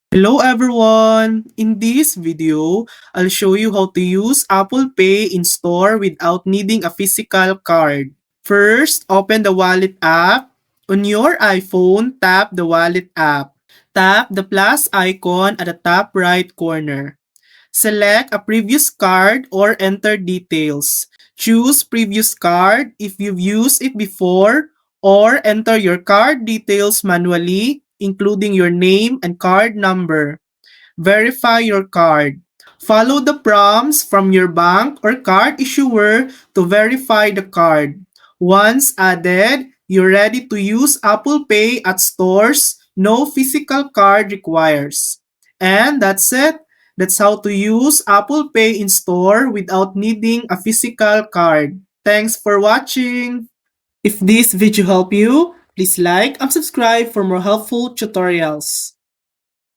Hello everyone! In this video, I'll show you how to use Apple Pay in store without needing a physical card. First, open the Wallet app. On your iPhone, tap the Wallet app. Tap the plus icon at the top right corner. Select a previous card or enter details. Choose previous card if you've used it before or enter your card details manually, including your name and card number. Verify your card. Follow the prompts from your bank or card issuer to verify the card. Once added, you're ready to use Apple Pay at stores. No physical card requires. And that's it. That's how to use Apple Pay in store without needing a physical card. Thanks for watching. If this video helped you, please like and subscribe for more helpful tutorials.